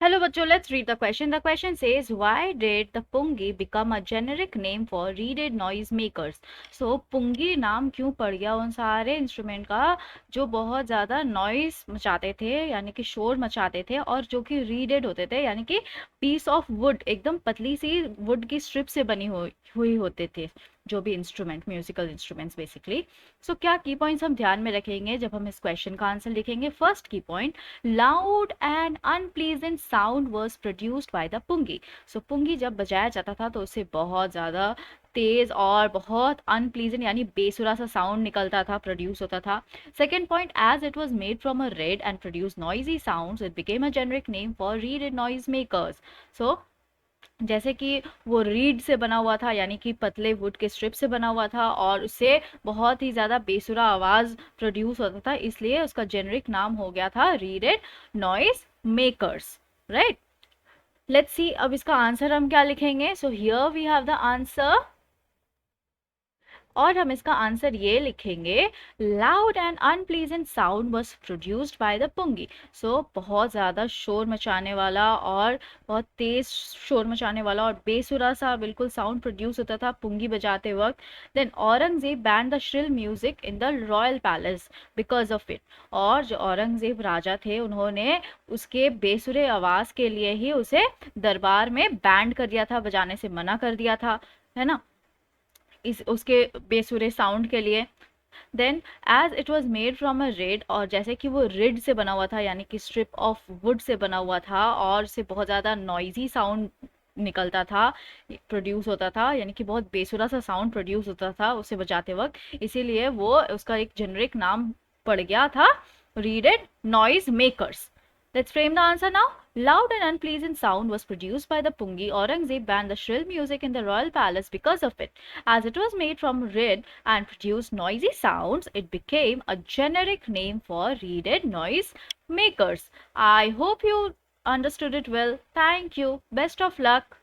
Hello बच्चों, let's read the question. The question says, why did the pungi become a generic name for reeded noise makers? So pungi नाम क्यों पड़ गया उन सारे instrument का जो बहुत ज़्यादा नॉइस मचाते थे, यानी कि शोर मचाते थे, और जो कि रीडेड होते थे, यानी कि पीस ऑफ वुड, एकदम पतली सी वुड की स्ट्रिप से बनी हुई होते थे जो भी इंस्ट्रूमेंट, म्यूजिकल इंस्ट्रूमेंट्स बेसिकली. सो क्या की पॉइंट्स हम ध्यान में रखेंगे जब हम इस क्वेश्चन का आंसर लिखेंगे? फर्स्ट की point, loud and unpleasant sound was produced by the pungi. So pungi जब बजाया जाता था तो उससे बहुत ज़्यादा तेज और बहुत अनप्लीजेंट यानी बेसुरा सा साउंड निकलता था, प्रोड्यूस होता था. Second point, as it was made from a reed and produce noisy sounds, it became a generic name for reed noise makers. So जैसे कि वो रीड से बना हुआ था, यानी कि पतले वुड के स्ट्रिप से बना हुआ था, और उससे बहुत ही ज़्यादा बेसुरा आवाज़ प्रोड्यूस होता था, इसलिए उसका जेनरिक नाम हो गया था reeded noise makers. Right, let's see अब इसका आंसर हम क्या लिखेंगे. So here we have the answer, और हम इसका आंसर ये लिखेंगे, loud and unpleasant sound was produced by the pungi. So बहुत ज़्यादा शोर मचाने वाला और बहुत तेज शोर मचाने वाला और बेसुरा सा बिल्कुल साउंड प्रोड्यूस होता था पुंगी बजाते वक्त. Then Aurangzeb banned the shrill music in the royal palace because of it. और जो औरंगजेब राजा थे उन्होंने उसके बेसुरे आवाज़ के लिए ही उसे दरबार में बैंड कर दिया था, बजाने से मना कर दिया था, है ना, इस उसके बेसुरे साउंड के लिए. Then as it was made from a reed, और जैसे कि वो रिड से बना हुआ था, यानी कि स्ट्रिप ऑफ वुड से बना हुआ था, और उससे बहुत ज़्यादा नॉइजी साउंड निकलता था, प्रोड्यूस होता था, यानी कि बहुत बेसुरा सा साउंड प्रोड्यूस होता था उसे बजाते वक्त, इसीलिए वो उसका एक जेनरिक नाम पड़ गया था, reeded noise makers. Let's frame the answer now. Loud and unpleasant sound was produced by the Pungi. Aurangzeb banned the shrill music in the royal palace because of it. As it was made from reed and produced noisy sounds, it became a generic name for reeded noise makers. I hope you understood it well. Thank you. Best of luck.